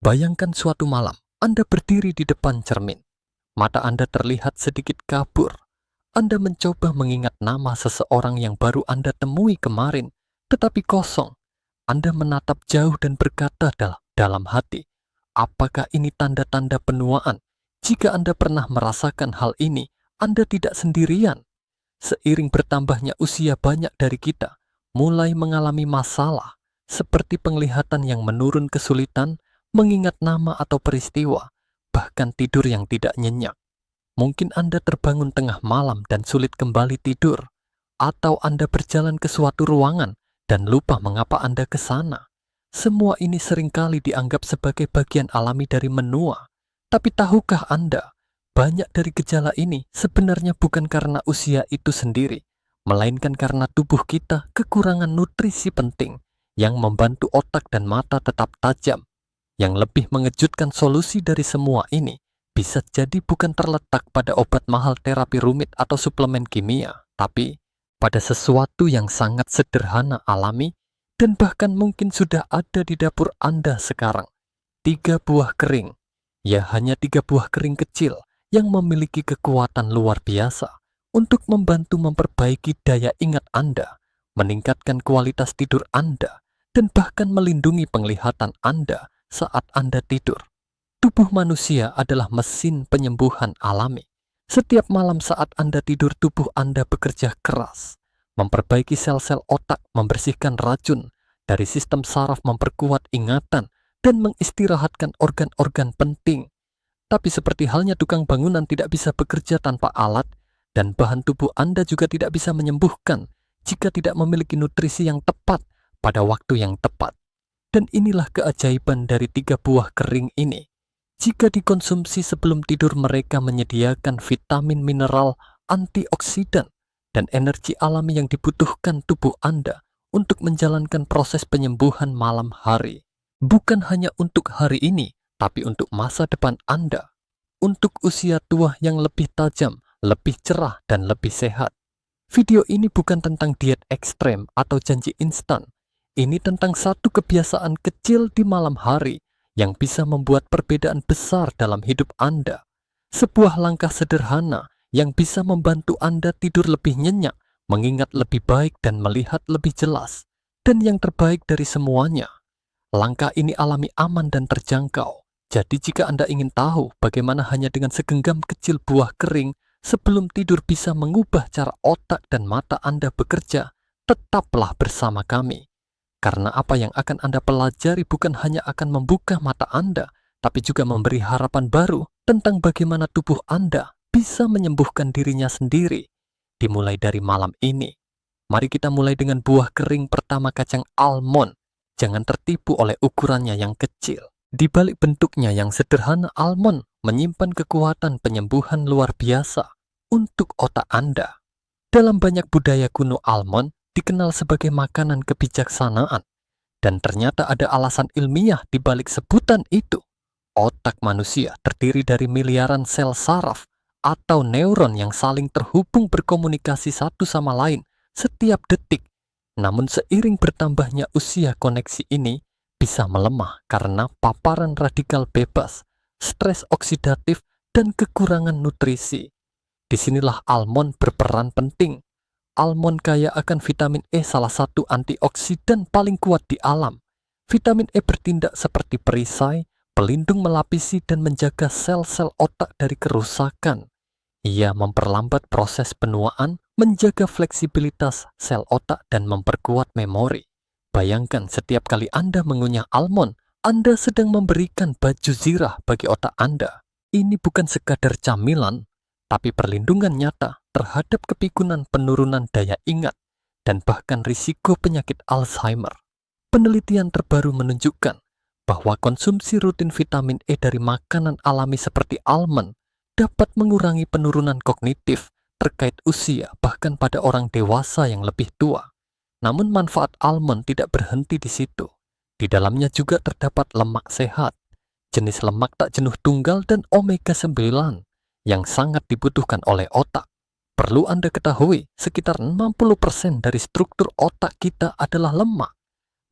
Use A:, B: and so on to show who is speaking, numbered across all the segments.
A: Bayangkan suatu malam, Anda berdiri di depan cermin. Mata Anda terlihat sedikit kabur. Anda mencoba mengingat nama seseorang yang baru Anda temui kemarin, tetapi kosong. Anda menatap jauh dan berkata dalam hati, apakah ini tanda-tanda penuaan? Jika Anda pernah merasakan hal ini, Anda tidak sendirian. Seiring bertambahnya usia, banyak dari kita mulai mengalami masalah, seperti penglihatan yang menurun, kesulitan mengingat nama atau peristiwa, bahkan tidur yang tidak nyenyak. Mungkin Anda terbangun tengah malam dan sulit kembali tidur, atau Anda berjalan ke suatu ruangan dan lupa mengapa Anda ke sana. Semua ini seringkali dianggap sebagai bagian alami dari menua. Tapi tahukah Anda, banyak dari gejala ini sebenarnya bukan karena usia itu sendiri, melainkan karena tubuh kita kekurangan nutrisi penting yang membantu otak dan mata tetap tajam. Yang lebih mengejutkan, solusi dari semua ini bisa jadi bukan terletak pada obat mahal, terapi rumit, atau suplemen kimia, tapi pada sesuatu yang sangat sederhana, alami, dan bahkan mungkin sudah ada di dapur Anda sekarang. 3 buah kering. Ya, hanya 3 buah kering kecil yang memiliki kekuatan luar biasa untuk membantu memperbaiki daya ingat Anda, meningkatkan kualitas tidur Anda, dan bahkan melindungi penglihatan Anda saat Anda tidur. Tubuh manusia adalah mesin penyembuhan alami. Setiap malam saat Anda tidur, tubuh Anda bekerja keras, memperbaiki sel-sel otak, membersihkan racun dari sistem saraf, memperkuat ingatan, dan mengistirahatkan organ-organ penting. Tapi seperti halnya tukang bangunan tidak bisa bekerja tanpa alat, dan bahan tubuh Anda juga tidak bisa menyembuhkan jika tidak memiliki nutrisi yang tepat pada waktu yang tepat. Dan inilah keajaiban dari 3 buah kering ini. Jika dikonsumsi sebelum tidur, mereka menyediakan vitamin, mineral, antioksidan, dan energi alami yang dibutuhkan tubuh Anda untuk menjalankan proses penyembuhan malam hari. Bukan hanya untuk hari ini, tapi untuk masa depan Anda. Untuk usia tua yang lebih tajam, lebih cerah, dan lebih sehat. Video ini bukan tentang diet ekstrem atau janji instan. Ini tentang satu kebiasaan kecil di malam hari yang bisa membuat perbedaan besar dalam hidup Anda. Sebuah langkah sederhana yang bisa membantu Anda tidur lebih nyenyak, mengingat lebih baik, dan melihat lebih jelas. Dan yang terbaik dari semuanya, langkah ini alami, aman, dan terjangkau. Jadi jika Anda ingin tahu bagaimana hanya dengan segenggam kecil buah kering sebelum tidur bisa mengubah cara otak dan mata Anda bekerja, tetaplah bersama kami. Karena apa yang akan Anda pelajari bukan hanya akan membuka mata Anda, tapi juga memberi harapan baru tentang bagaimana tubuh Anda bisa menyembuhkan dirinya sendiri. Dimulai dari malam ini. Mari kita mulai dengan buah kering pertama, kacang almond. Jangan tertipu oleh ukurannya yang kecil. Di balik bentuknya yang sederhana, almond menyimpan kekuatan penyembuhan luar biasa untuk otak Anda. Dalam banyak budaya kuno, almond dikenal sebagai makanan kebijaksanaan. Dan ternyata ada alasan ilmiah di balik sebutan itu. Otak manusia terdiri dari miliaran sel saraf atau neuron yang saling terhubung, berkomunikasi satu sama lain setiap detik. Namun seiring bertambahnya usia, koneksi ini bisa melemah karena paparan radikal bebas, stres oksidatif, dan kekurangan nutrisi. Disinilah almond berperan penting. Almond kaya akan vitamin E, salah satu antioksidan paling kuat di alam. Vitamin E bertindak seperti perisai, pelindung, melapisi dan menjaga sel-sel otak dari kerusakan. Ia memperlambat proses penuaan, menjaga fleksibilitas sel otak, dan memperkuat memori. Bayangkan setiap kali Anda mengunyah almond, Anda sedang memberikan baju zirah bagi otak Anda. Ini bukan sekadar camilan, tapi perlindungan nyata terhadap kepikunan, penurunan daya ingat, dan bahkan risiko penyakit Alzheimer. Penelitian terbaru menunjukkan bahwa konsumsi rutin vitamin E dari makanan alami seperti almond dapat mengurangi penurunan kognitif terkait usia, bahkan pada orang dewasa yang lebih tua. Namun manfaat almond tidak berhenti di situ. Di dalamnya juga terdapat lemak sehat, jenis lemak tak jenuh tunggal, dan omega 9 yang sangat dibutuhkan oleh otak. Perlu Anda ketahui, sekitar 60% dari struktur otak kita adalah lemak.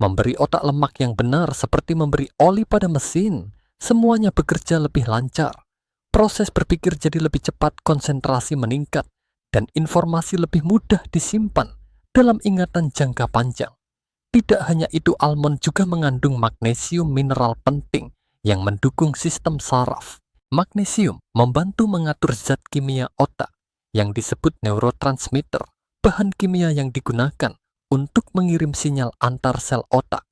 A: Memberi otak lemak yang benar seperti memberi oli pada mesin, semuanya bekerja lebih lancar. Proses berpikir jadi lebih cepat, konsentrasi meningkat, dan informasi lebih mudah disimpan dalam ingatan jangka panjang. Tidak hanya itu, almond juga mengandung magnesium, mineral penting yang mendukung sistem saraf. Magnesium membantu mengatur zat kimia otak yang disebut neurotransmitter, bahan kimia yang digunakan untuk mengirim sinyal antar sel otak.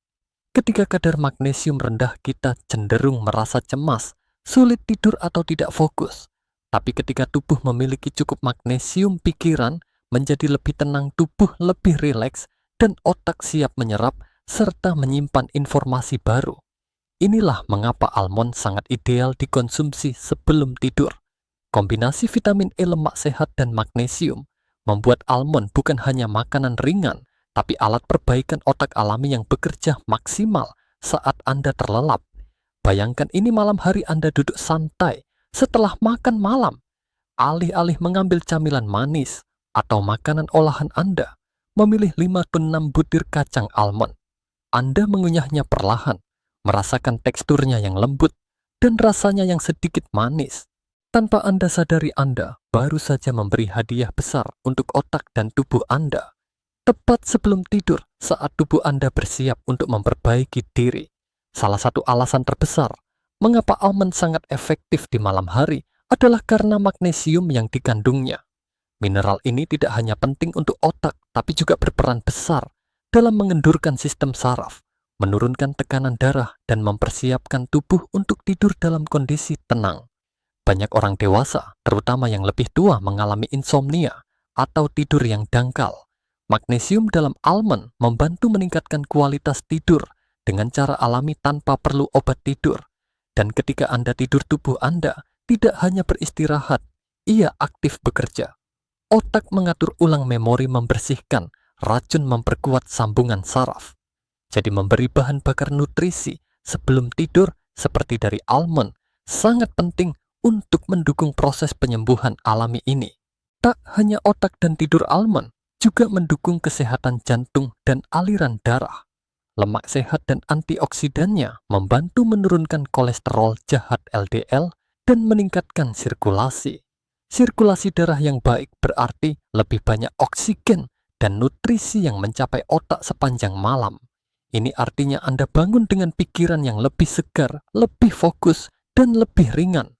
A: Ketika kadar magnesium rendah, kita cenderung merasa cemas, sulit tidur atau tidak fokus. Tapi ketika tubuh memiliki cukup magnesium, pikiran menjadi lebih tenang, tubuh lebih rileks, dan otak siap menyerap serta menyimpan informasi baru. Inilah mengapa almond sangat ideal dikonsumsi sebelum tidur. Kombinasi vitamin E, lemak sehat, dan magnesium membuat almond bukan hanya makanan ringan, tapi alat perbaikan otak alami yang bekerja maksimal saat Anda terlelap. Bayangkan ini malam hari Anda duduk santai setelah makan malam. Alih-alih mengambil camilan manis atau makanan olahan Anda, memilih 5-6 butir kacang almond. Anda mengunyahnya perlahan, merasakan teksturnya yang lembut dan rasanya yang sedikit manis. Tanpa Anda sadari, Anda baru saja memberi hadiah besar untuk otak dan tubuh Anda. Tepat sebelum tidur, saat tubuh Anda bersiap untuk memperbaiki diri. Salah satu alasan terbesar mengapa almond sangat efektif di malam hari adalah karena magnesium yang dikandungnya. Mineral ini tidak hanya penting untuk otak, tapi juga berperan besar dalam mengendurkan sistem saraf, menurunkan tekanan darah, dan mempersiapkan tubuh untuk tidur dalam kondisi tenang. Banyak orang dewasa, terutama yang lebih tua, mengalami insomnia atau tidur yang dangkal. Magnesium dalam almond membantu meningkatkan kualitas tidur dengan cara alami tanpa perlu obat tidur. Dan ketika Anda tidur, tubuh Anda tidak hanya beristirahat, ia aktif bekerja. Otak mengatur ulang memori, membersihkan racun, memperkuat sambungan saraf. Jadi memberi bahan bakar nutrisi sebelum tidur seperti dari almond sangat penting untuk mendukung proses penyembuhan alami ini. Tak hanya otak dan tidur, almond juga mendukung kesehatan jantung dan aliran darah. Lemak sehat dan antioksidannya membantu menurunkan kolesterol jahat LDL dan meningkatkan sirkulasi. Sirkulasi darah yang baik berarti lebih banyak oksigen dan nutrisi yang mencapai otak sepanjang malam. Ini artinya Anda bangun dengan pikiran yang lebih segar, lebih fokus, dan lebih ringan.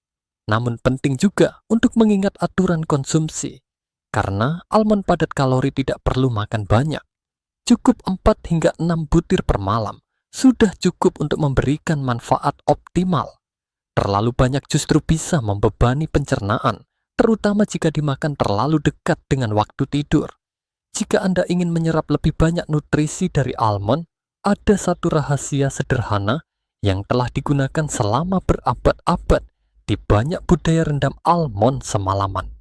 A: Namun penting juga untuk mengingat aturan konsumsi. Karena almond padat kalori, tidak perlu makan banyak. Cukup 4-6 butir per malam sudah cukup untuk memberikan manfaat optimal. Terlalu banyak justru bisa membebani pencernaan, terutama jika dimakan terlalu dekat dengan waktu tidur. Jika Anda ingin menyerap lebih banyak nutrisi dari almond, ada satu rahasia sederhana yang telah digunakan selama berabad-abad di banyak budaya: rendam almond semalaman.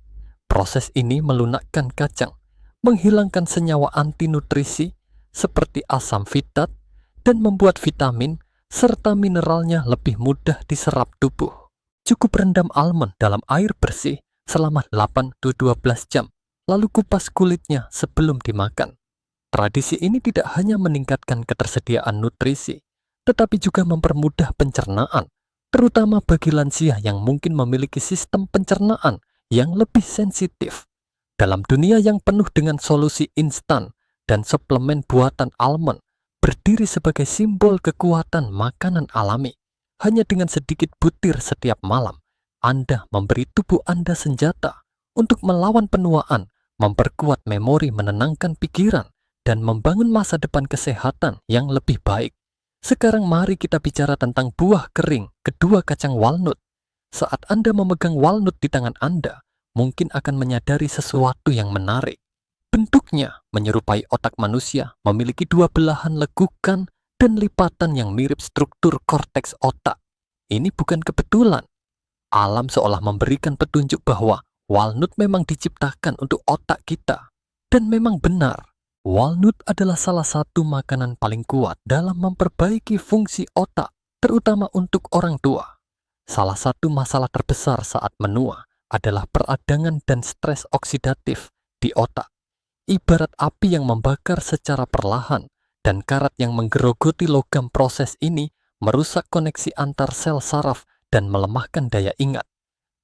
A: Proses ini melunakkan kacang, menghilangkan senyawa anti nutrisi seperti asam fitat, dan membuat vitamin serta mineralnya lebih mudah diserap tubuh. Cukup rendam almond dalam air bersih selama 8-12 jam, lalu kupas kulitnya sebelum dimakan. Tradisi ini tidak hanya meningkatkan ketersediaan nutrisi, tetapi juga mempermudah pencernaan, terutama bagi lansia yang mungkin memiliki sistem pencernaan yang lebih sensitif. Dalam dunia yang penuh dengan solusi instan dan suplemen, buatan almond berdiri sebagai simbol kekuatan makanan alami. Hanya dengan sedikit butir setiap malam, Anda memberi tubuh Anda senjata untuk melawan penuaan, memperkuat memori, menenangkan pikiran, dan membangun masa depan kesehatan yang lebih baik. Sekarang mari kita bicara tentang buah kering, kedua kacang walnut. Saat Anda memegang walnut di tangan Anda, mungkin akan menyadari sesuatu yang menarik. Bentuknya menyerupai otak manusia, memiliki dua belahan lekukan dan lipatan yang mirip struktur korteks otak. Ini bukan kebetulan. Alam seolah memberikan petunjuk bahwa walnut memang diciptakan untuk otak kita. Dan memang benar, walnut adalah salah satu makanan paling kuat dalam memperbaiki fungsi otak, terutama untuk orang tua. Salah satu masalah terbesar saat menua adalah peradangan dan stres oksidatif di otak. Ibarat api yang membakar secara perlahan, dan karat yang menggerogoti logam. Proses ini merusak koneksi antar sel saraf, dan melemahkan daya ingat.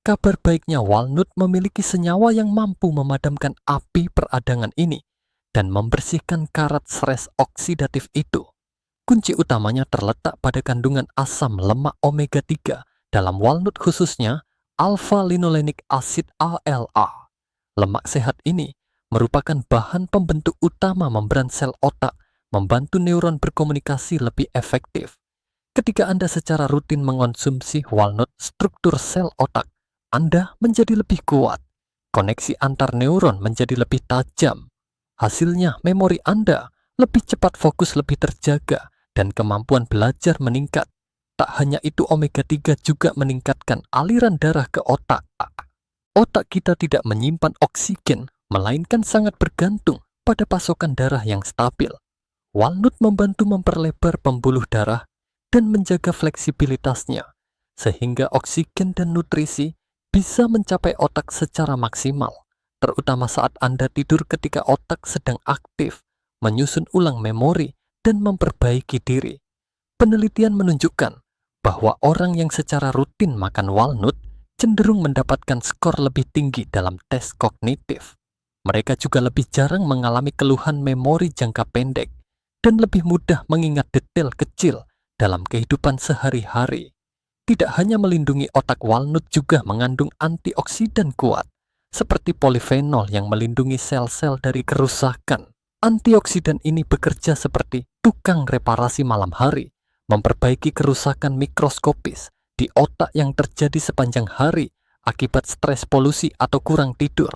A: Kabar baiknya, walnut memiliki senyawa yang mampu memadamkan api peradangan ini dan membersihkan karat stres oksidatif itu. Kunci utamanya terletak pada kandungan asam lemak omega 3 dalam walnut, khususnya alpha-linolenic acid ALA. Lemak sehat ini merupakan bahan pembentuk utama membran sel otak, membantu neuron berkomunikasi lebih efektif. Ketika Anda secara rutin mengonsumsi walnut, struktur sel otak Anda menjadi lebih kuat, koneksi antar neuron menjadi lebih tajam. Hasilnya, memori Anda lebih cepat fokus, lebih terjaga, dan kemampuan belajar meningkat. Tak hanya itu, omega 3 juga meningkatkan aliran darah ke otak. Otak kita tidak menyimpan oksigen, melainkan sangat bergantung pada pasokan darah yang stabil. Walnut membantu memperlebar pembuluh darah dan menjaga fleksibilitasnya, sehingga oksigen dan nutrisi bisa mencapai otak secara maksimal, terutama saat Anda tidur ketika otak sedang aktif, menyusun ulang memori, dan memperbaiki diri. Penelitian menunjukkan bahwa orang yang secara rutin makan walnut cenderung mendapatkan skor lebih tinggi dalam tes kognitif. Mereka juga lebih jarang mengalami keluhan memori jangka pendek dan lebih mudah mengingat detail kecil dalam kehidupan sehari-hari. Tidak hanya melindungi otak, walnut juga mengandung antioksidan kuat, seperti polifenol yang melindungi sel-sel dari kerusakan. Antioksidan ini bekerja seperti tukang reparasi malam hari, memperbaiki kerusakan mikroskopis di otak yang terjadi sepanjang hari akibat stres, polusi, atau kurang tidur.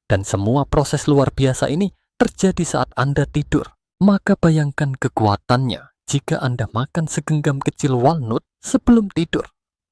A: Dan semua proses luar biasa ini terjadi saat Anda tidur. Maka bayangkan kekuatannya jika Anda makan segenggam kecil walnut sebelum tidur.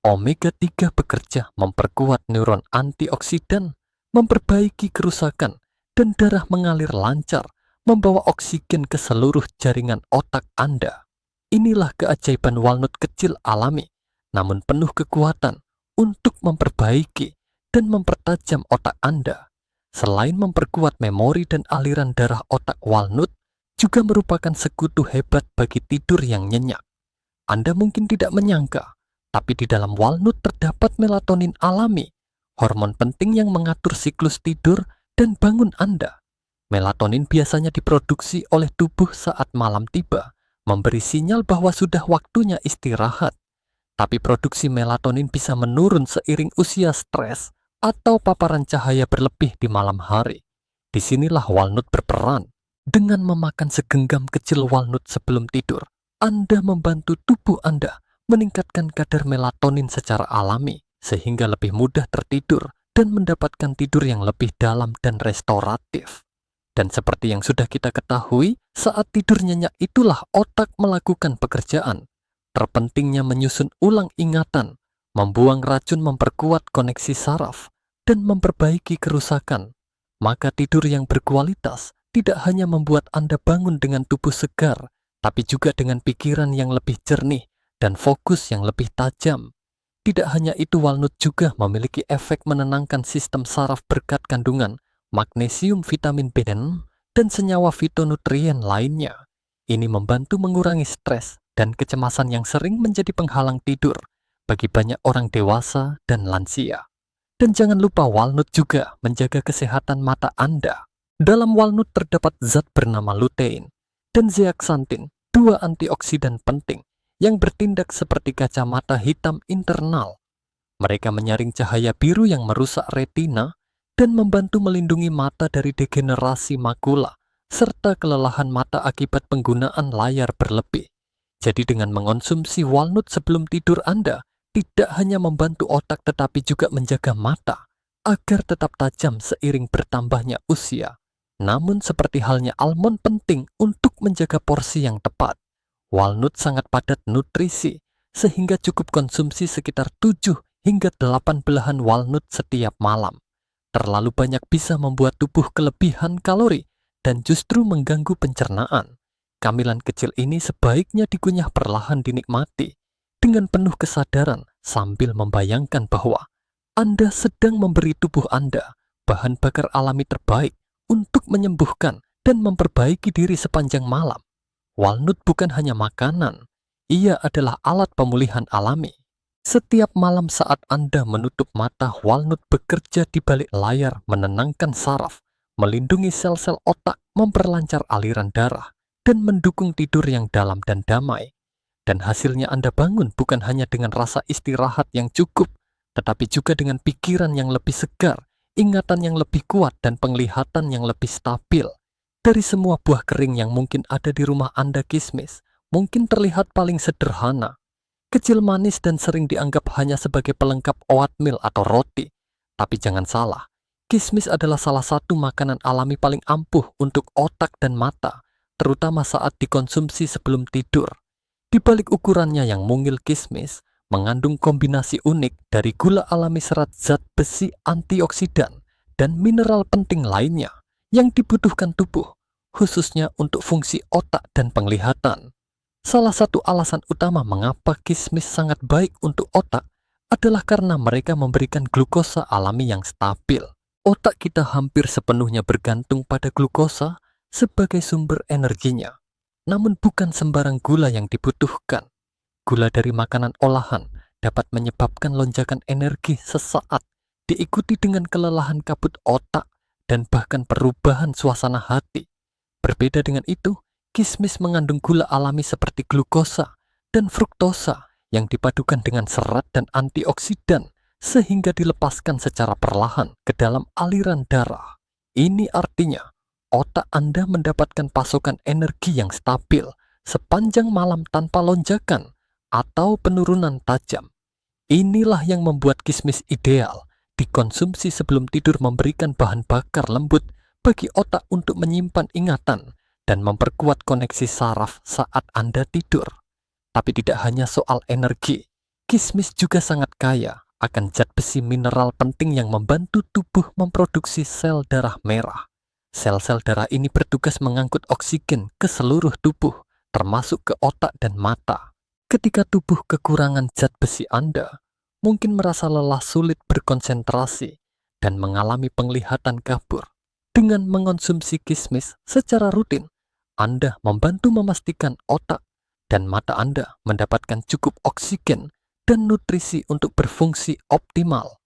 A: Omega 3 bekerja memperkuat neuron antioksidan, memperbaiki kerusakan, dan darah mengalir lancar, membawa oksigen ke seluruh jaringan otak Anda. Inilah keajaiban walnut kecil alami, namun penuh kekuatan untuk memperbaiki dan mempertajam otak Anda. Selain memperkuat memori dan aliran darah, otak walnut juga merupakan sekutu hebat bagi tidur yang nyenyak. Anda mungkin tidak menyangka, tapi di dalam walnut terdapat melatonin alami, hormon penting yang mengatur siklus tidur dan bangun Anda. Melatonin biasanya diproduksi oleh tubuh saat malam tiba, memberi sinyal bahwa sudah waktunya istirahat. Tapi produksi melatonin bisa menurun seiring usia, stres, atau paparan cahaya berlebih di malam hari. Disinilah walnut berperan. Dengan memakan segenggam kecil walnut sebelum tidur, Anda membantu tubuh Anda meningkatkan kadar melatonin secara alami, sehingga lebih mudah tertidur dan mendapatkan tidur yang lebih dalam dan restoratif. Dan seperti yang sudah kita ketahui, saat tidur nyenyak itulah otak melakukan pekerjaan terpentingnya, menyusun ulang ingatan, membuang racun, memperkuat koneksi saraf, dan memperbaiki kerusakan. Maka tidur yang berkualitas tidak hanya membuat Anda bangun dengan tubuh segar, tapi juga dengan pikiran yang lebih jernih dan fokus yang lebih tajam. Tidak hanya itu, walnut juga memiliki efek menenangkan sistem saraf berkat kandungan magnesium, vitamin B6, dan senyawa fitonutrien lainnya. Ini membantu mengurangi stres dan kecemasan yang sering menjadi penghalang tidur bagi banyak orang dewasa dan lansia. Dan jangan lupa, walnut juga menjaga kesehatan mata Anda. Dalam walnut terdapat zat bernama lutein dan zeaxanthin, dua antioksidan penting yang bertindak seperti kacamata hitam internal. Mereka menyaring cahaya biru yang merusak retina dan membantu melindungi mata dari degenerasi makula serta kelelahan mata akibat penggunaan layar berlebih. Jadi dengan mengonsumsi walnut sebelum tidur, Anda tidak hanya membantu otak tetapi juga menjaga mata agar tetap tajam seiring bertambahnya usia. Namun seperti halnya almond, penting untuk menjaga porsi yang tepat. Walnut sangat padat nutrisi, sehingga cukup konsumsi sekitar 7 hingga 8 belahan walnut setiap malam. Terlalu banyak bisa membuat tubuh kelebihan kalori dan justru mengganggu pencernaan. Camilan kecil ini sebaiknya dikunyah perlahan, dinikmati dengan penuh kesadaran sambil membayangkan bahwa Anda sedang memberi tubuh Anda bahan bakar alami terbaik untuk menyembuhkan dan memperbaiki diri sepanjang malam. Walnut bukan hanya makanan, Ia adalah alat pemulihan alami. Setiap malam saat Anda menutup mata, walnut bekerja di balik layar menenangkan saraf, melindungi sel-sel otak, memperlancar aliran darah, dan mendukung tidur yang dalam dan damai. Dan hasilnya Anda bangun bukan hanya dengan rasa istirahat yang cukup, tetapi juga dengan pikiran yang lebih segar, ingatan yang lebih kuat, dan penglihatan yang lebih stabil. Dari semua buah kering yang mungkin ada di rumah Anda, kismis mungkin terlihat paling sederhana, kecil, manis, dan sering dianggap hanya sebagai pelengkap oatmeal atau roti. Tapi jangan salah, kismis adalah salah satu makanan alami paling ampuh untuk otak dan mata, terutama saat dikonsumsi sebelum tidur. Di balik ukurannya yang mungil, kismis mengandung kombinasi unik dari gula alami, serat, zat besi, antioksidan, dan mineral penting lainnya yang dibutuhkan tubuh, khususnya untuk fungsi otak dan penglihatan. Salah satu alasan utama mengapa kismis sangat baik untuk otak adalah karena mereka memberikan glukosa alami yang stabil. Otak kita hampir sepenuhnya bergantung pada glukosa sebagai sumber energinya. Namun bukan sembarang gula yang dibutuhkan. Gula dari makanan olahan dapat menyebabkan lonjakan energi sesaat, diikuti dengan kelelahan kabut otak dan bahkan perubahan suasana hati. Berbeda dengan itu, kismis mengandung gula alami seperti glukosa dan fruktosa yang dipadukan dengan serat dan antioksidan sehingga dilepaskan secara perlahan ke dalam aliran darah. Ini artinya otak Anda mendapatkan pasokan energi yang stabil sepanjang malam tanpa lonjakan atau penurunan tajam. Inilah yang membuat kismis ideal dikonsumsi sebelum tidur, memberikan bahan bakar lembut bagi otak untuk menyimpan ingatan dan memperkuat koneksi saraf saat Anda tidur. Tapi tidak hanya soal energi, kismis juga sangat kaya akan zat besi mineral penting yang membantu tubuh memproduksi sel darah merah. Sel-sel darah ini bertugas mengangkut oksigen ke seluruh tubuh, termasuk ke otak dan mata. Ketika tubuh kekurangan zat besi, Anda mungkin merasa lelah, sulit berkonsentrasi, dan mengalami penglihatan kabur. Dengan mengonsumsi kismis secara rutin, Anda membantu memastikan otak dan mata Anda mendapatkan cukup oksigen dan nutrisi untuk berfungsi optimal.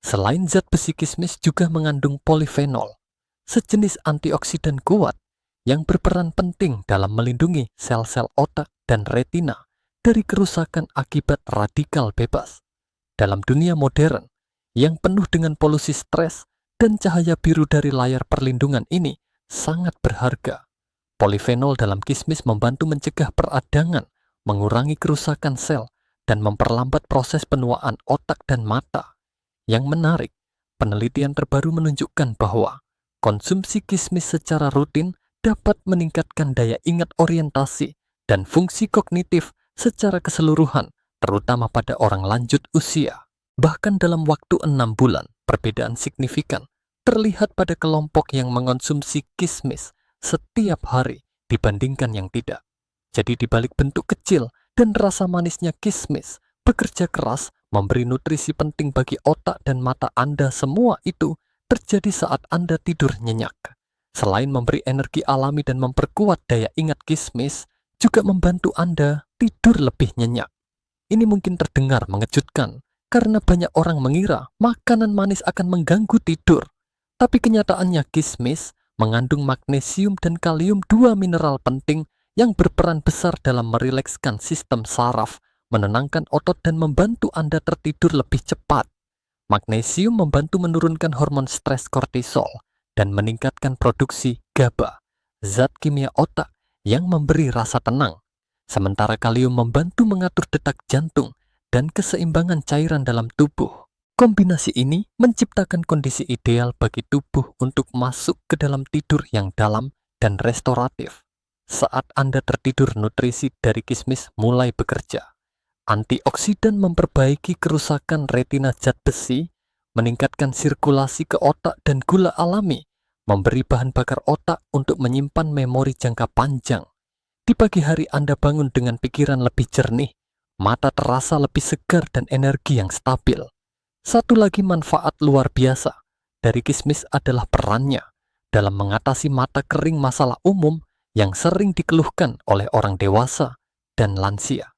A: Selain zat besi, kismis juga mengandung polifenol, sejenis antioksidan kuat yang berperan penting dalam melindungi sel-sel otak dan retina dari kerusakan akibat radikal bebas. Dalam dunia modern yang penuh dengan polusi stres dan cahaya biru dari layar perlindungan ini sangat berharga. Polifenol dalam kismis membantu mencegah peradangan, mengurangi kerusakan sel, dan memperlambat proses penuaan otak dan mata. Yang menarik, penelitian terbaru menunjukkan bahwa konsumsi kismis secara rutin dapat meningkatkan daya ingat, orientasi, dan fungsi kognitif secara keseluruhan, terutama pada orang lanjut usia. Bahkan dalam waktu 6 bulan, perbedaan signifikan terlihat pada kelompok yang mengonsumsi kismis setiap hari dibandingkan yang tidak. Jadi di balik bentuk kecil dan rasa manisnya, kismis bekerja keras memberi nutrisi penting bagi otak dan mata Anda. Semua itu terjadi saat Anda tidur nyenyak. Selain memberi energi alami dan memperkuat daya ingat, kismis juga membantu Anda tidur lebih nyenyak. Ini mungkin terdengar mengejutkan karena banyak orang mengira makanan manis akan mengganggu tidur. Tapi kenyataannya kismis mengandung magnesium dan kalium, dua mineral penting yang berperan besar dalam merilekskan sistem saraf, menenangkan otot, dan membantu Anda tertidur lebih cepat. Magnesium membantu menurunkan hormon stres kortisol dan meningkatkan produksi GABA, zat kimia otak yang memberi rasa tenang. Sementara kalium membantu mengatur detak jantung dan keseimbangan cairan dalam tubuh. Kombinasi ini menciptakan kondisi ideal bagi tubuh untuk masuk ke dalam tidur yang dalam dan restoratif. Saat Anda tertidur, nutrisi dari kismis mulai bekerja. Antioksidan memperbaiki kerusakan retina, zat besi meningkatkan sirkulasi ke otak, dan gula alami memberi bahan bakar otak untuk menyimpan memori jangka panjang. Di pagi hari Anda bangun dengan pikiran lebih jernih, mata terasa lebih segar, dan energi yang stabil. Satu lagi manfaat luar biasa dari kismis adalah perannya dalam mengatasi mata kering, masalah umum yang sering dikeluhkan oleh orang dewasa dan lansia.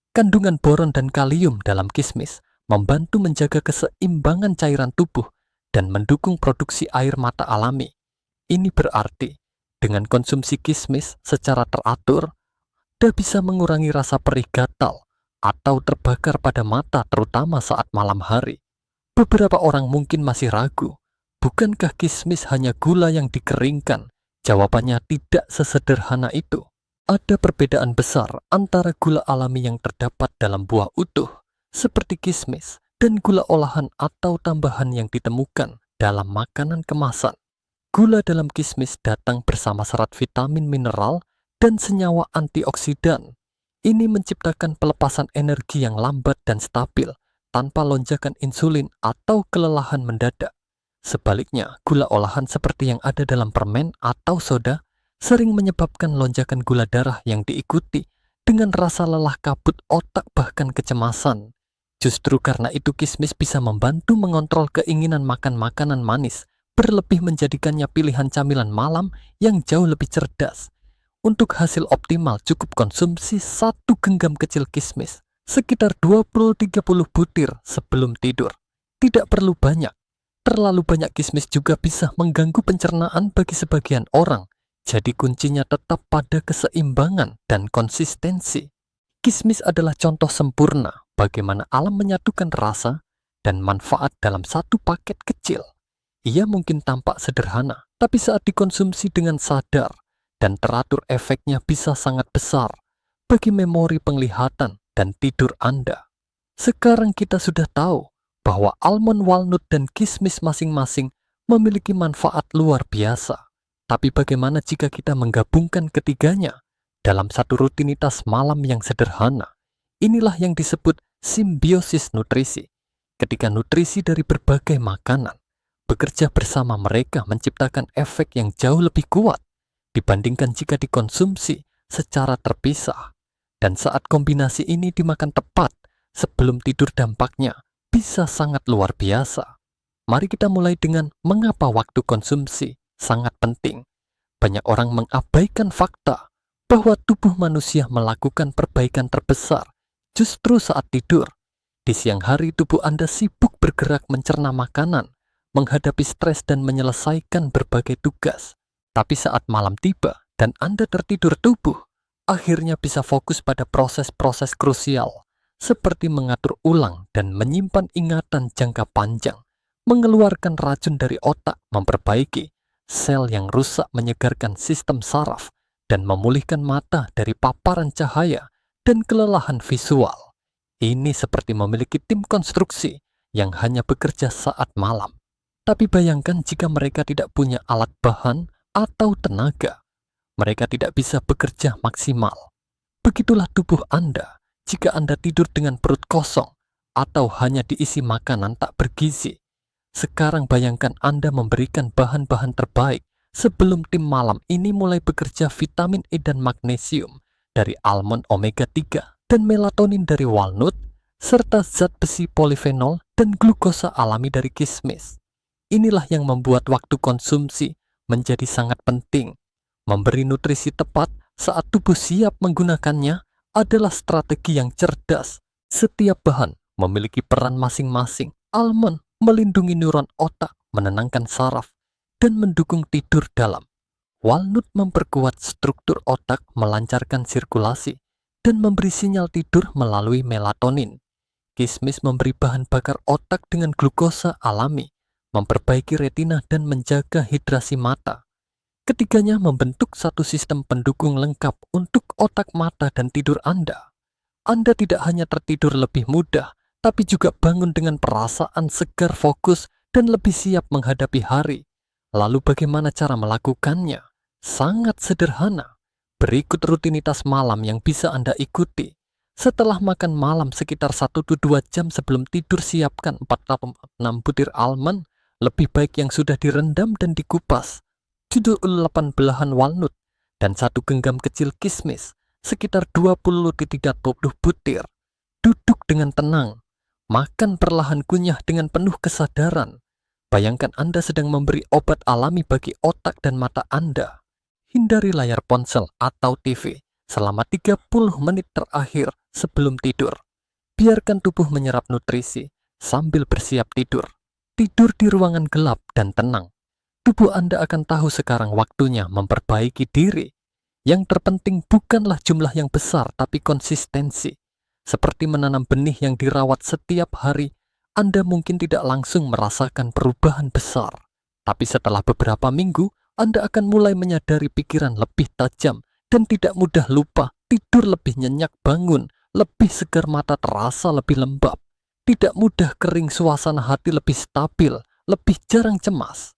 A: Kandungan boron dan kalium dalam kismis membantu menjaga keseimbangan cairan tubuh dan mendukung produksi air mata alami. Ini berarti, dengan konsumsi kismis secara teratur, Anda bisa mengurangi rasa perih gatal atau terbakar pada mata terutama saat malam hari. Beberapa orang mungkin masih ragu, bukankah kismis hanya gula yang dikeringkan? Jawabannya tidak sesederhana itu. Ada perbedaan besar antara gula alami yang terdapat dalam buah utuh, seperti kismis, dan gula olahan atau tambahan yang ditemukan dalam makanan kemasan. Gula dalam kismis datang bersama serat vitamin mineral dan senyawa antioksidan. Ini menciptakan pelepasan energi yang lambat dan stabil, tanpa lonjakan insulin atau kelelahan mendadak. Sebaliknya, gula olahan seperti yang ada dalam permen atau soda sering menyebabkan lonjakan gula darah yang diikuti dengan rasa lelah kabut otak bahkan kecemasan. Justru karena itu kismis bisa membantu mengontrol keinginan makan makanan manis, berlebih menjadikannya pilihan camilan malam yang jauh lebih cerdas. Untuk hasil optimal cukup konsumsi 1 genggam kecil kismis, sekitar 20-30 butir sebelum tidur. Tidak perlu banyak. Terlalu banyak kismis juga bisa mengganggu pencernaan bagi sebagian orang. Jadi kuncinya tetap pada keseimbangan dan konsistensi. Kismis adalah contoh sempurna bagaimana alam menyatukan rasa dan manfaat dalam satu paket kecil. Ia mungkin tampak sederhana, tapi saat dikonsumsi dengan sadar dan teratur efeknya bisa sangat besar bagi memori penglihatan dan tidur Anda. Sekarang kita sudah tahu bahwa almond, walnut, dan kismis masing-masing memiliki manfaat luar biasa. Tapi bagaimana jika kita menggabungkan ketiganya dalam satu rutinitas malam yang sederhana? Inilah yang disebut simbiosis nutrisi. Ketika nutrisi dari berbagai makanan bekerja bersama, mereka menciptakan efek yang jauh lebih kuat dibandingkan jika dikonsumsi secara terpisah. Dan saat kombinasi ini dimakan tepat sebelum tidur, dampaknya bisa sangat luar biasa. Mari kita mulai dengan mengapa waktu konsumsi sangat penting. Banyak orang mengabaikan fakta bahwa tubuh manusia melakukan perbaikan terbesar justru saat tidur. Di siang hari tubuh Anda sibuk bergerak mencerna makanan, menghadapi stres dan menyelesaikan berbagai tugas. Tapi saat malam tiba dan Anda tertidur, tubuh akhirnya bisa fokus pada proses-proses krusial seperti mengatur ulang dan menyimpan ingatan jangka panjang, mengeluarkan racun dari otak, memperbaiki sel yang rusak, menyegarkan sistem saraf, dan memulihkan mata dari paparan cahaya dan kelelahan visual. Ini seperti memiliki tim konstruksi yang hanya bekerja saat malam. Tapi bayangkan jika mereka tidak punya alat bahan atau tenaga, mereka tidak bisa bekerja maksimal. Begitulah tubuh Anda jika Anda tidur dengan perut kosong atau hanya diisi makanan tak bergizi. Sekarang bayangkan Anda memberikan bahan-bahan terbaik sebelum tim malam ini mulai bekerja, vitamin E dan magnesium dari almond omega 3 dan melatonin dari walnut, serta zat besi polifenol dan glukosa alami dari kismis. Inilah yang membuat waktu konsumsi menjadi sangat penting. Memberi nutrisi tepat saat tubuh siap menggunakannya adalah strategi yang cerdas. Setiap bahan memiliki peran masing-masing. Almond melindungi neuron otak, menenangkan saraf, dan mendukung tidur dalam. Walnut memperkuat struktur otak, melancarkan sirkulasi, dan memberi sinyal tidur melalui melatonin. Kismis memberi bahan bakar otak dengan glukosa alami, memperbaiki retina dan menjaga hidrasi mata. Ketiganya membentuk satu sistem pendukung lengkap untuk otak, mata, dan tidur Anda. Anda tidak hanya tertidur lebih mudah, tapi juga bangun dengan perasaan segar, fokus, dan lebih siap menghadapi hari. Lalu bagaimana cara melakukannya? Sangat sederhana. Berikut rutinitas malam yang bisa Anda ikuti. Setelah makan malam sekitar 1-2 jam sebelum tidur, siapkan 4-6 butir almond, lebih baik yang sudah direndam dan dikupas, 8 belahan walnut, dan 1 genggam kecil kismis, sekitar 20-30 butir. Duduk dengan tenang, makan perlahan, kunyah dengan penuh kesadaran. Bayangkan Anda sedang memberi obat alami bagi otak dan mata Anda. Hindari layar ponsel atau TV selama 30 menit terakhir sebelum tidur. Biarkan tubuh menyerap nutrisi sambil bersiap tidur. Tidur di ruangan gelap dan tenang. Tubuh Anda akan tahu sekarang waktunya memperbaiki diri. Yang terpenting bukanlah jumlah yang besar, tapi konsistensi. Seperti menanam benih yang dirawat setiap hari, Anda mungkin tidak langsung merasakan perubahan besar. Tapi setelah beberapa minggu, Anda akan mulai menyadari pikiran lebih tajam dan tidak mudah lupa, tidur lebih nyenyak bangun, lebih segar mata terasa lebih lembab. Tidak mudah kering, suasana hati lebih stabil, lebih jarang cemas.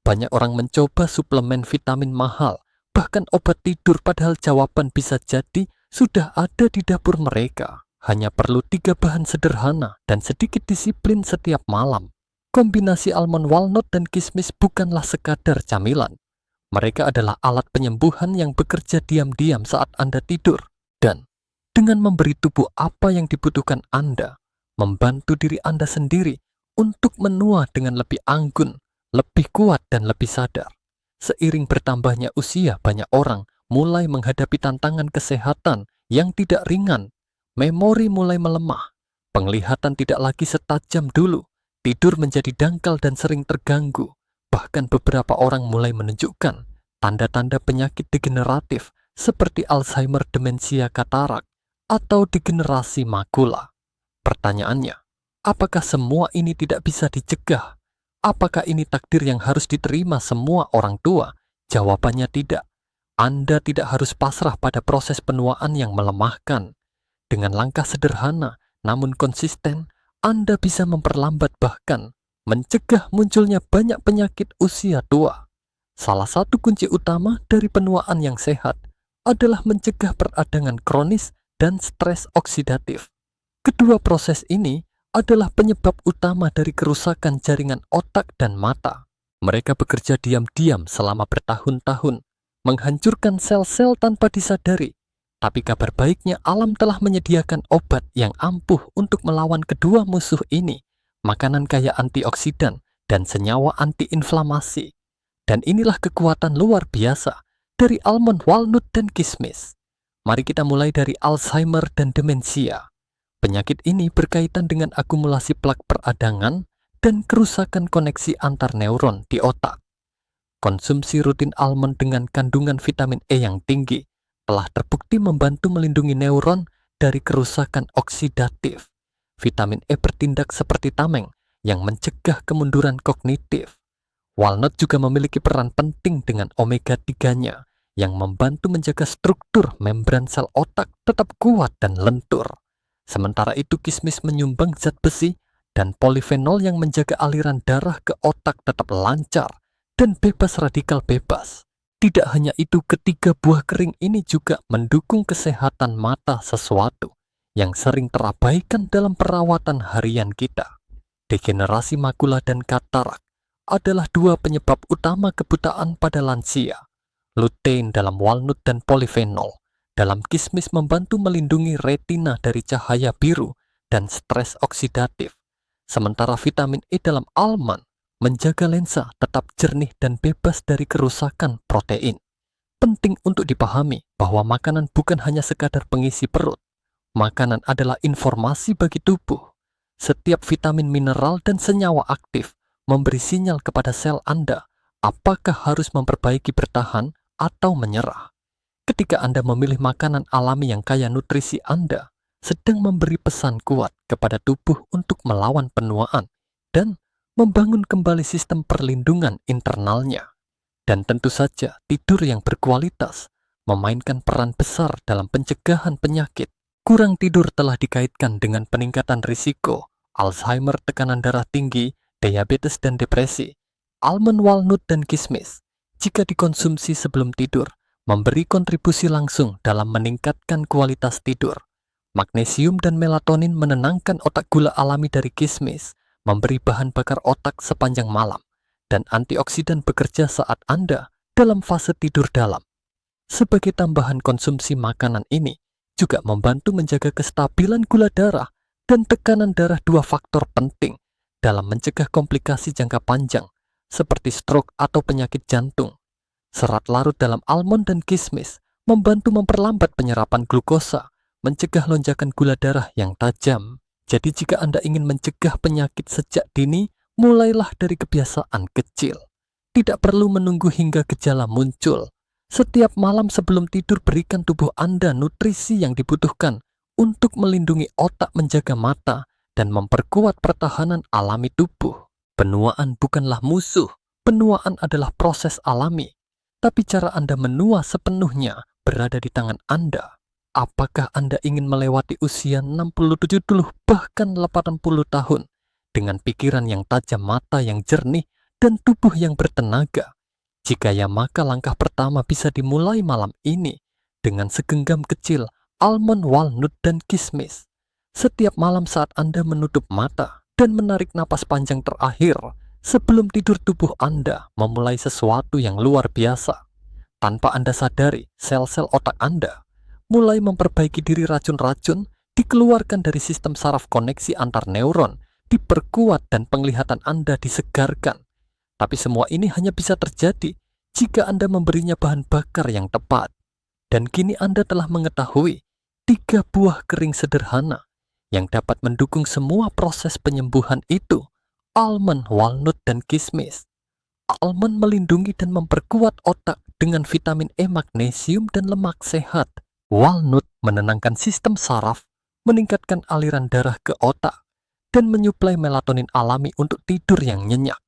A: Banyak orang mencoba suplemen vitamin mahal, bahkan obat tidur, padahal jawaban bisa jadi sudah ada di dapur mereka. Hanya perlu 3 bahan sederhana dan sedikit disiplin setiap malam. Kombinasi almond, walnut, dan kismis bukanlah sekadar camilan. Mereka adalah alat penyembuhan yang bekerja diam-diam saat Anda tidur. Dan dengan memberi tubuh apa yang dibutuhkan Anda, membantu diri Anda sendiri untuk menua dengan lebih anggun, lebih kuat, dan lebih sadar. Seiring bertambahnya usia, banyak orang mulai menghadapi tantangan kesehatan yang tidak ringan. Memori mulai melemah, penglihatan tidak lagi setajam dulu, tidur menjadi dangkal dan sering terganggu. Bahkan beberapa orang mulai menunjukkan tanda-tanda penyakit degeneratif seperti Alzheimer, demensia, katarak, atau degenerasi makula. Pertanyaannya, apakah semua ini tidak bisa dicegah? Apakah ini takdir yang harus diterima semua orang tua? Jawabannya tidak. Anda tidak harus pasrah pada proses penuaan yang melemahkan. Dengan langkah sederhana namun konsisten, Anda bisa memperlambat bahkan mencegah munculnya banyak penyakit usia tua. Salah satu kunci utama dari penuaan yang sehat adalah mencegah peradangan kronis dan stres oksidatif. Kedua proses ini adalah penyebab utama dari kerusakan jaringan otak dan mata. Mereka bekerja diam-diam selama bertahun-tahun, menghancurkan sel-sel tanpa disadari. Tapi kabar baiknya, alam telah menyediakan obat yang ampuh untuk melawan kedua musuh ini, makanan kaya antioksidan dan senyawa antiinflamasi. Dan inilah kekuatan luar biasa dari almond, walnut, dan kismis. Mari kita mulai dari Alzheimer dan demensia. Penyakit ini berkaitan dengan akumulasi plak peradangan dan kerusakan koneksi antar neuron di otak. Konsumsi rutin almond dengan kandungan vitamin E yang tinggi telah terbukti membantu melindungi neuron dari kerusakan oksidatif. Vitamin E bertindak seperti tameng yang mencegah kemunduran kognitif. Walnut juga memiliki peran penting dengan omega 3-nya yang membantu menjaga struktur membran sel otak tetap kuat dan lentur. Sementara itu kismis menyumbang zat besi dan polifenol yang menjaga aliran darah ke otak tetap lancar dan bebas radikal bebas. Tidak hanya itu, ketiga buah kering ini juga mendukung kesehatan mata, sesuatu yang sering terabaikan dalam perawatan harian kita. Degenerasi makula dan katarak adalah dua penyebab utama kebutaan pada lansia. Lutein dalam walnut dan polifenol dalam kismis membantu melindungi retina dari cahaya biru dan stres oksidatif. Sementara vitamin E dalam almond menjaga lensa tetap jernih dan bebas dari kerusakan protein. Penting untuk dipahami bahwa makanan bukan hanya sekadar pengisi perut. Makanan adalah informasi bagi tubuh. Setiap vitamin, mineral, dan senyawa aktif memberi sinyal kepada sel Anda apakah harus memperbaiki, bertahan, atau menyerah. Ketika Anda memilih makanan alami yang kaya nutrisi, Anda sedang memberi pesan kuat kepada tubuh untuk melawan penuaan dan membangun kembali sistem perlindungan internalnya. Dan tentu saja tidur yang berkualitas memainkan peran besar dalam pencegahan penyakit. Kurang tidur telah dikaitkan dengan peningkatan risiko Alzheimer, tekanan darah tinggi, diabetes, dan depresi. Almond, walnut, dan kismis jika dikonsumsi sebelum tidur memberi kontribusi langsung dalam meningkatkan kualitas tidur. Magnesium dan melatonin menenangkan otak, gula alami dari kismis memberi bahan bakar otak sepanjang malam, dan antioksidan bekerja saat Anda dalam fase tidur dalam. Sebagai tambahan, konsumsi makanan ini juga membantu menjaga kestabilan gula darah dan tekanan darah, dua faktor penting dalam mencegah komplikasi jangka panjang seperti stroke atau penyakit jantung. Serat larut dalam almond dan kismis membantu memperlambat penyerapan glukosa, mencegah lonjakan gula darah yang tajam. Jadi jika Anda ingin mencegah penyakit sejak dini, mulailah dari kebiasaan kecil. Tidak perlu menunggu hingga gejala muncul. Setiap malam sebelum tidur berikan tubuh Anda nutrisi yang dibutuhkan untuk melindungi otak, menjaga mata, dan memperkuat pertahanan alami tubuh. Penuaan bukanlah musuh. Penuaan adalah proses alami. Tapi cara Anda menua sepenuhnya berada di tangan Anda. Apakah Anda ingin melewati usia 60, 70, bahkan 80 tahun dengan pikiran yang tajam, mata yang jernih, dan tubuh yang bertenaga? Jika ya, maka langkah pertama bisa dimulai malam ini dengan segenggam kecil almond, walnut, dan kismis. Setiap malam saat Anda menutup mata dan menarik napas panjang terakhir, sebelum tidur tubuh Anda memulai sesuatu yang luar biasa. Tanpa Anda sadari, sel-sel otak Anda mulai memperbaiki diri, racun-racun dikeluarkan dari sistem saraf, koneksi antar neuron diperkuat, dan penglihatan Anda disegarkan. Tapi semua ini hanya bisa terjadi jika Anda memberinya bahan bakar yang tepat. Dan kini Anda telah mengetahui 3 buah kering sederhana yang dapat mendukung semua proses penyembuhan itu: almond, walnut, dan kismis. Almond melindungi dan memperkuat otak dengan vitamin E, magnesium, dan lemak sehat. Walnut menenangkan sistem saraf, meningkatkan aliran darah ke otak, dan menyuplai melatonin alami untuk tidur yang nyenyak.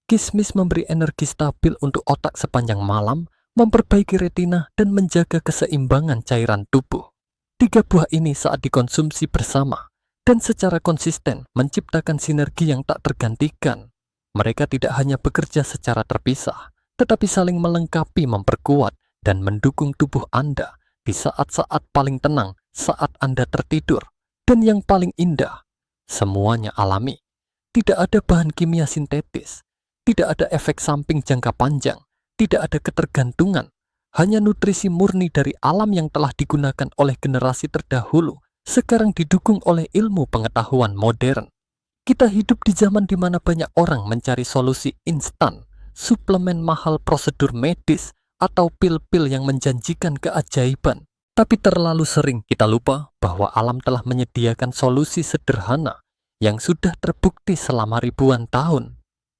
A: Kismis memberi energi stabil untuk otak sepanjang malam, memperbaiki retina, dan menjaga keseimbangan cairan tubuh. 3 buah ini saat dikonsumsi bersama dan secara konsisten menciptakan sinergi yang tak tergantikan. Mereka tidak hanya bekerja secara terpisah, tetapi saling melengkapi, memperkuat, dan mendukung tubuh Anda di saat-saat paling tenang, saat Anda tertidur. Dan yang paling indah, semuanya alami. Tidak ada bahan kimia sintetis. Tidak ada efek samping jangka panjang, tidak ada ketergantungan, hanya nutrisi murni dari alam yang telah digunakan oleh generasi terdahulu, sekarang didukung oleh ilmu pengetahuan modern. Kita hidup di zaman di mana banyak orang mencari solusi instan, suplemen mahal, prosedur medis, atau pil-pil yang menjanjikan keajaiban. Tapi terlalu sering kita lupa bahwa alam telah menyediakan solusi sederhana yang sudah terbukti selama ribuan tahun.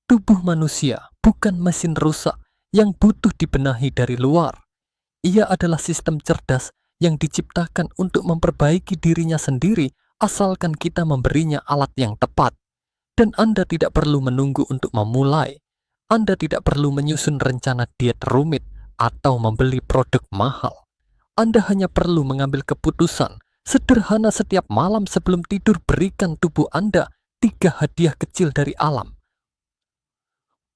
A: Tubuh manusia bukan mesin rusak yang butuh dibenahi dari luar. Ia adalah sistem cerdas yang diciptakan untuk memperbaiki dirinya sendiri asalkan kita memberinya alat yang tepat. Dan Anda tidak perlu menunggu untuk memulai. Anda tidak perlu menyusun rencana diet rumit atau membeli produk mahal. Anda hanya perlu mengambil keputusan sederhana setiap malam sebelum tidur. Berikan tubuh Anda 3 hadiah kecil dari alam.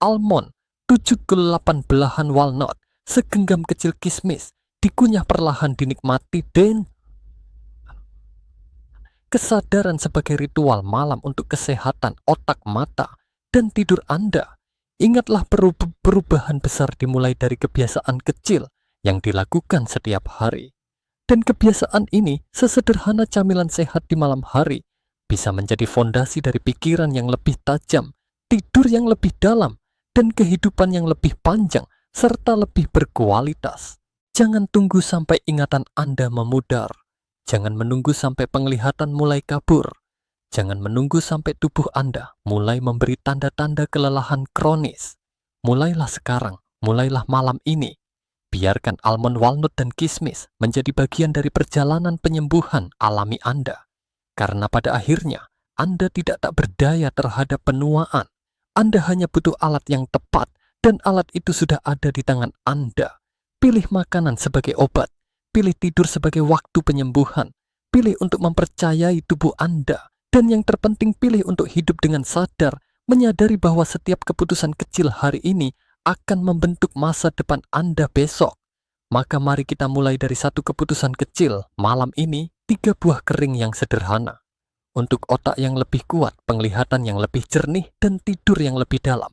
A: Almond, 78 belahan walnut, segenggam kecil kismis, dikunyah perlahan, dinikmati, dan kesadaran sebagai ritual malam untuk kesehatan otak, mata, dan tidur Anda. Ingatlah, perubahan besar dimulai dari kebiasaan kecil yang dilakukan setiap hari. Dan kebiasaan ini, sesederhana camilan sehat di malam hari, bisa menjadi fondasi dari pikiran yang lebih tajam, tidur yang lebih dalam, dan kehidupan yang lebih panjang serta lebih berkualitas. Jangan tunggu sampai ingatan Anda memudar. Jangan menunggu sampai penglihatan mulai kabur. Jangan menunggu sampai tubuh Anda mulai memberi tanda-tanda kelelahan kronis. Mulailah sekarang, mulailah malam ini. Biarkan almond, walnut, dan kismis menjadi bagian dari perjalanan penyembuhan alami Anda. Karena pada akhirnya, Anda tidak tak berdaya terhadap penuaan. Anda hanya butuh alat yang tepat, dan alat itu sudah ada di tangan Anda. Pilih makanan sebagai obat, pilih tidur sebagai waktu penyembuhan, pilih untuk mempercayai tubuh Anda, dan yang terpenting pilih untuk hidup dengan sadar, menyadari bahwa setiap keputusan kecil hari ini akan membentuk masa depan Anda besok. Maka mari kita mulai dari satu keputusan kecil malam ini, 3 buah kering yang sederhana. Untuk otak yang lebih kuat, penglihatan yang lebih jernih, dan tidur yang lebih dalam.